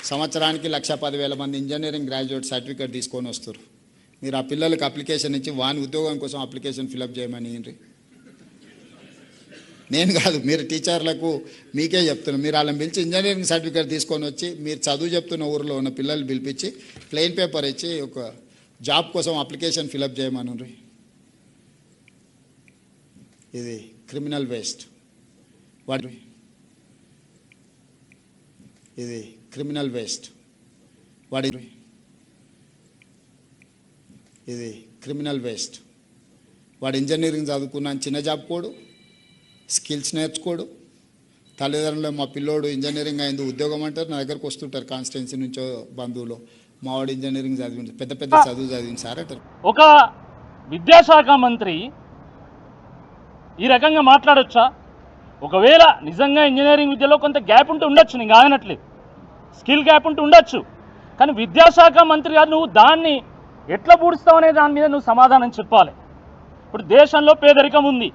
సంవత్సరానికి 1,10,000 మంది engineering graduate certificate తీసుకొని వస్తారు. మీరు ఆ పిల్లలకు అప్లికేషన్ ఇచ్చి వాని ఉద్యోగం కోసం అప్లికేషన్ ఫిలప్ చేయమని నేను కాదు, మీరు టీచర్లకు మీకే చెప్తున్నాను. మీరు వాళ్ళని పిలిచి ఇంజనీరింగ్ సర్టిఫికేట్ తీసుకొని వచ్చి మీరు చదువు చెప్తున్న ఊరిలో ఉన్న పిల్లలు పిలిపించి ప్లెయిన్ పేపర్ ఇచ్చి ఒక జాబ్ కోసం అప్లికేషన్ ఫిలప్ చేయమని. ఇది క్రిమినల్ వేస్ట్. ఇది క్రిమినల్ వేస్ట్. ఇది క్రిమినల్ వేస్ట్. వాడు ఇంజనీరింగ్ చదువుకున్నాను చిన్న జాబ్ కోడు, స్కిల్స్ నేర్చుకోడు. తల్లిదండ్రులు మా పిల్లోడు ఇంజనీరింగ్ అయింది ఉద్యోగం అంటారు, నా దగ్గరకు వస్తుంటారు కాన్స్టిట్యున్సీ నుంచో బంధువులు, మావాడు ఇంజనీరింగ్ చదివి పెద్ద పెద్ద చదువు చదివింది సార్ అంటారు. ఒక విద్యాశాఖ మంత్రి ఈ రకంగా మాట్లాడొచ్చా? ఒకవేళ నిజంగా ఇంజనీరింగ్ విద్యలో కొంత గ్యాప్ ఉంటే ఉండొచ్చు, నేను కాదనట్లేదు, స్కిల్ గ్యాప్ ఉంటే ఉండొచ్చు. కానీ విద్యాశాఖ మంత్రి గారు నువ్వు దాన్ని ఎట్లా పూడుస్తావు అనే దాని మీద నువ్వు సమాధానం చెప్పాలి. ఇప్పుడు దేశంలో పేదరికం ఉంది,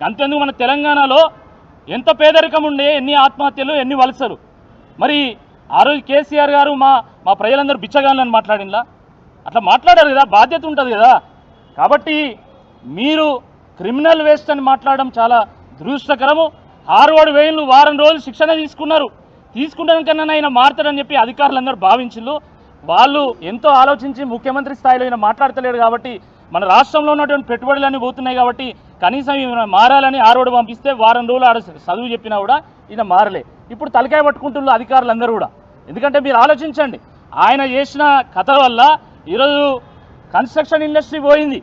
అంతేందుకు మన తెలంగాణలో ఎంత పేదరికం ఉండే, ఎన్ని ఆత్మహత్యలు, ఎన్ని వలసలు. మరి ఆ రోజు కేసీఆర్ గారు మా ప్రజలందరూ బిచ్చగాళ్ళని మాట్లాడినలా? అట్లా మాట్లాడారు కదా, బాధ్యత ఉంటుంది కదా. కాబట్టి మీరు క్రిమినల్ వేస్ట్ అని మాట్లాడడం చాలా దురదృష్టకరము. హార్వర్డ్ వేయిన్లు వారం రోజులు శిక్షణ తీసుకుంటానికన్నా ఆయన మారుతాడని చెప్పి అధికారులందరూ భావించిళ్ళు. వాళ్ళు ఎంతో ఆలోచించి ముఖ్యమంత్రి స్థాయిలో ఈయన మాట్లాడతలేడు కాబట్టి మన రాష్ట్రంలో ఉన్నటువంటి పెట్టుబడులన్నీ పోతున్నాయి కాబట్టి కనీసం ఈయన మారాలని హార్వర్డ్ పంపిస్తే వారం రోజులు ఆడ చదువు చెప్పినా కూడా ఈయన మారలే. ఇప్పుడు తలకాయ పట్టుకుంటున్నారు అధికారులందరూ కూడా. ఎందుకంటే మీరు ఆలోచించండి, ఆయన చేసిన కథ వల్ల ఈరోజు కన్స్ట్రక్షన్ ఇండస్ట్రీ పోయింది,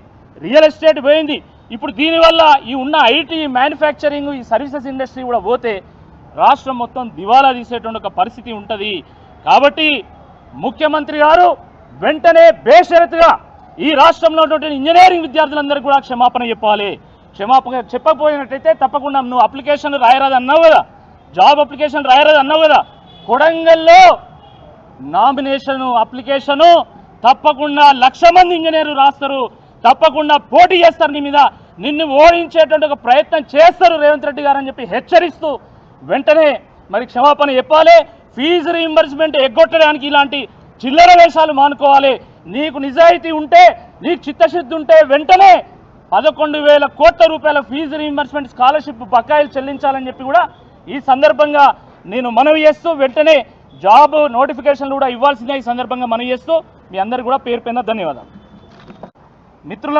రియల్ ఎస్టేట్ పోయింది. ఇప్పుడు దీనివల్ల ఈ ఉన్న ఐటీ, మ్యానుఫ్యాక్చరింగ్, ఈ సర్వీసెస్ ఇండస్ట్రీ కూడా పోతే రాష్ట్రం మొత్తం దివాలా తీసేటువంటి ఒక పరిస్థితి ఉంటుంది. కాబట్టి ముఖ్యమంత్రి గారు వెంటనే బేషరతుగా ఈ రాష్ట్రంలో ఉన్నటువంటి ఇంజనీరింగ్ విద్యార్థులందరికీ కూడా క్షమాపణ చెప్పాలి. క్షమాపణ చెప్పకపోయినట్టయితే తప్పకుండా నువ్వు అప్లికేషన్ రాయరాదు అన్నావు కదా, జాబ్ అప్లికేషన్ రాయరాదు అన్నావు కదా, కొడంగల్లో నామినేషన్ అప్లికేషను తప్పకుండా 1,00,000 మంది ఇంజనీర్లు రాస్తారు, తప్పకుండా పోటీ చేస్తారు నీ మీద, నిన్ను ఓడించేటువంటి ఒక ప్రయత్నం చేస్తారు రేవంత్ రెడ్డి గారు అని చెప్పి హెచ్చరిస్తూ వెంటనే మరి క్షమాపణ చెప్పాలి. ఫీజు రీయింబర్స్మెంట్ ఎగ్గొట్టడానికి ఇలాంటి చిల్లర వేషాలు మానుకోవాలి. నీకు నిజాయితీ ఉంటే, నీకు చిత్తశుద్ధి ఉంటే వెంటనే 11,000 కోట్ల రూపాయల ఫీజు రీయింబర్స్మెంట్ స్కాలర్షిప్ బకాయిలు చెల్లించాలని చెప్పి కూడా ఈ సందర్భంగా నేను మనవి చేస్తూ, వెంటనే జాబ్ నోటిఫికేషన్లు కూడా ఇవ్వాల్సిందే ఈ సందర్భంగా మనవి చేస్తూ మీ అందరికీ కూడా పేరు పైన ధన్యవాదాలు. మిత్రుల